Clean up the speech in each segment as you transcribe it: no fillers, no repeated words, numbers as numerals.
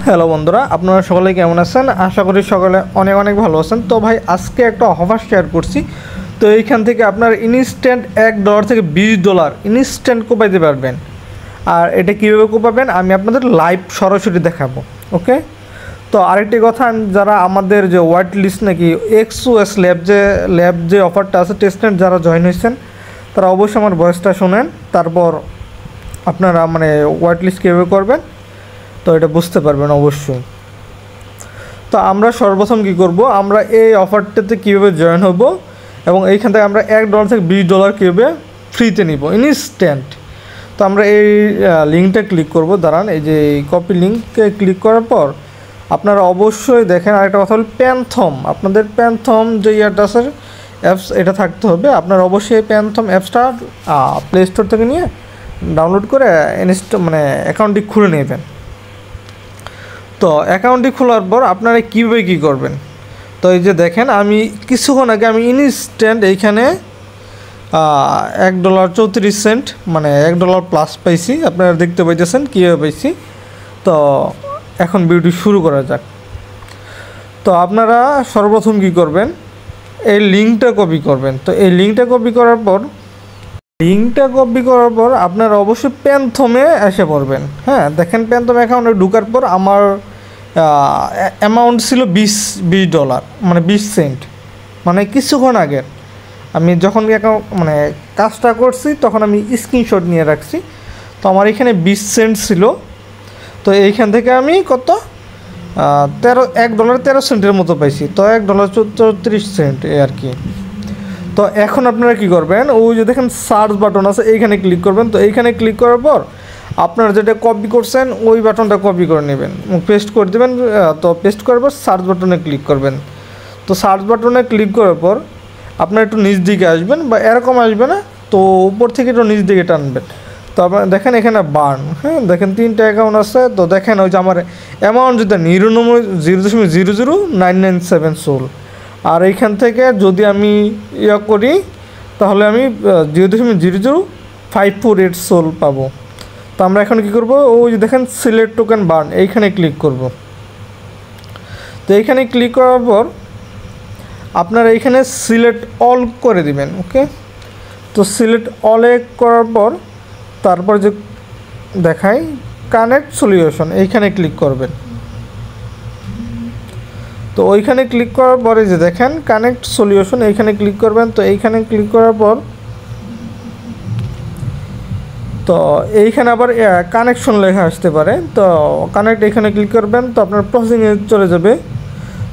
Hello বন্ধুরা, আপনারা সকলে কেমন আছেন? আশা করি সকলে অনেক অনেক ভালো আছেন। তো ভাই আজকে একটা অফার শেয়ার করছি। তো এইখান থেকে আপনার ইনস্ট্যান্ট $1 থেকে $20 ইনস্ট্যান্ট কোপাইতে পারবেন। আর এটা কীভাবে কোপাবেন আমি আপনাদের লাইভ সরাসরি দেখাবো। ওকে, তো আরেকটি কথা, যারা আমাদের যে ওয়াইট লিস্ট নাকি XOS ল্যাব যে অফারটা আছে, টেস্টনেট যারা জয়েন হয়েছেন তারা অবশ্যই আমার ভয়েসটা শোনেন, তারপর আপনারা মানে ওয়াইট লিস্ট কীভাবে করবেন তো এটা বুঝতে পারবেন অবশ্যই। তো আমরা সর্বপ্রথম কী করব, আমরা এই অফারটাতে কীভাবে জয়েন হব এবং এইখান থেকে আমরা $1 থেকে $20 কীভাবে ফ্রিতে নিব ইনস্ট্যান্ট। তো আমরা এই লিঙ্কটা ক্লিক করব। দাঁড়ান, এই যে কপি লিঙ্কে ক্লিক করার পর আপনারা অবশ্যই দেখেন আরেকটা কথা হল প্যান্থম, আপনাদের প্যান্থম যে ইয়ারটাসের অ্যাপস এটা থাকতে হবে। আপনারা অবশ্যই এই প্যান্থম অ্যাপসটা প্লে স্টোর থেকে নিয়ে ডাউনলোড করে মানে অ্যাকাউন্টটি খুলে নেবেন। তো অ্যাকাউন্টটি খোলার পর আপনারা কীভাবে কী করবেন, তো এই যে দেখেন আমি কিছুক্ষণ আগে আমি ইনস্ট্যান্ট এইখানে $1.34 মানে $1 প্লাস পাইছি। আপনারা দেখতে পাইতেছেন কীভাবে পাইছি। তো এখন ভিডিওটি শুরু করা যাক। তো আপনারা সর্বপ্রথম কী করবেন, এই লিঙ্কটা কপি করবেন। তো এই লিঙ্কটা কপি করার পর আপনারা অবশ্যই প্যান্থমে এসে পড়বেন। হ্যাঁ, দেখেন প্যান্থম অ্যাকাউন্টে ঢোকার পর আমার অ্যামাউন্ট ছিল $20 মানে 20 সেন্ট। মানে কিছুক্ষণ আগে আমি যখন মানে কাজটা করছি তখন আমি স্ক্রিনশট নিয়ে রাখছি। তো আমার এখানে 20 সেন্ট ছিল। তো এইখান থেকে আমি কত $1.13 মতো পাইছি। তো $1.34 এই আর কি। তো এখন আপনারা কী করবেন, ওই যে দেখেন সার্চ বাটন আছে এইখানে ক্লিক করবেন। তো এইখানে ক্লিক করার পর আপনারা যেটা কপি করছেন ওই বাটনটা কপি করে নেবেন, পেস্ট করে দেবেন। তো পেস্ট করার পর সার্চ বাটনে ক্লিক করবেন। তো সার্চ বাটনে ক্লিক করার পর আপনারা একটু নিচ দিকে আসবেন, বা এরকম আসবে না, তো উপর থেকে একটু নিচ দিকে টানবেন। তো আপনারা দেখেন এখানে বার্ন, হ্যাঁ দেখেন 3টা অ্যাকাউন্ট আছে। তো দেখেন ওই যে আমার অ্যামাউন্ট যদি 0.00997 সোল। আর এইখান থেকে যদি আমি করি তাহলে আমি 0.00548 সোল পাবো। তো আমরা এখন কী করব, ওই যে দেখেন সিলেক্ট টোকেন বার্ন এইখানে ক্লিক করব। তো এইখানে ক্লিক করার পর আপনারা এইখানে সিলেক্ট অল করে দিবেন। ওকে, তো সিলেক্ট অলে করার পর তারপর যে দেখাই কানেক্ট সলিউশন এইখানে ক্লিক করবেন। তো ওইখানে ক্লিক করার পরে যে দেখেন কানেক্ট সলিউশন এইখানে ক্লিক করবেন। তো এইখানে ক্লিক করার পর তো এইখানে আবার কানেকশন লেখা আসতে পারে। তো কানেক্ট এখানে ক্লিক করবেন। তো আপনার প্রসেসিংয়ে চলে যাবে।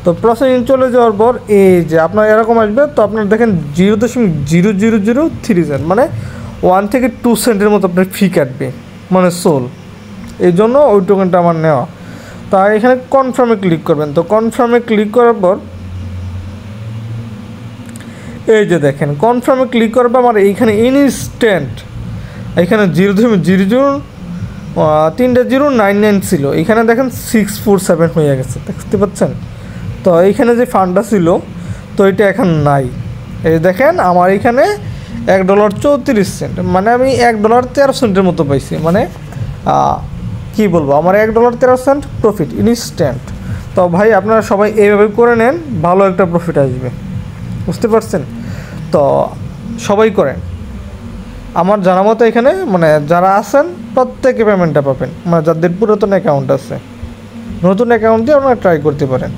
তো প্রসেসিং চলে যাওয়ার পর এই যে আপনার এরকম আসবে। তো আপনার দেখেন 0.00030 মানে 1 থেকে 2 সেন্টের মতো আপনার ফি কাটবে, মানে সোল। এই জন্য ওই টোকেনটা আমার নেওয়া। তা এখানে কনফার্মে ক্লিক করবেন। তো কনফার্মে ক্লিক করার পর এই যে দেখেন কনফার্মে ক্লিক করার পর আমার এইখানে ইনস্ট্যান্ট এখানে 0.099 ছিল, এখানে দেখেন 647 হয়ে গেছে, দেখতে পাচ্ছেন। তো এইখানে যে ফান্ডটা ছিল তো এটা এখন নাই। এই দেখেন আমার এখানে $1.34 মানে আমি $1.13 মতো পাইছি। মানে কি বলবো, আমার $1.13 প্রফিট ইনস্ট্যান্ট। তো ভাই আপনারা সবাই এইভাবে করে নেন, ভালো একটা প্রফিট আসবে, বুঝতে পারছেন। তো সবাই করেন। আমার জানা মতো এখানে মানে যারা আছেন প্রত্যেকে পেমেন্টটা পাবেন, মানে যাদের পুরাতন অ্যাকাউন্ট আছে। নতুন অ্যাকাউন্ট দিয়ে আপনারা ট্রাই করতে পারেন।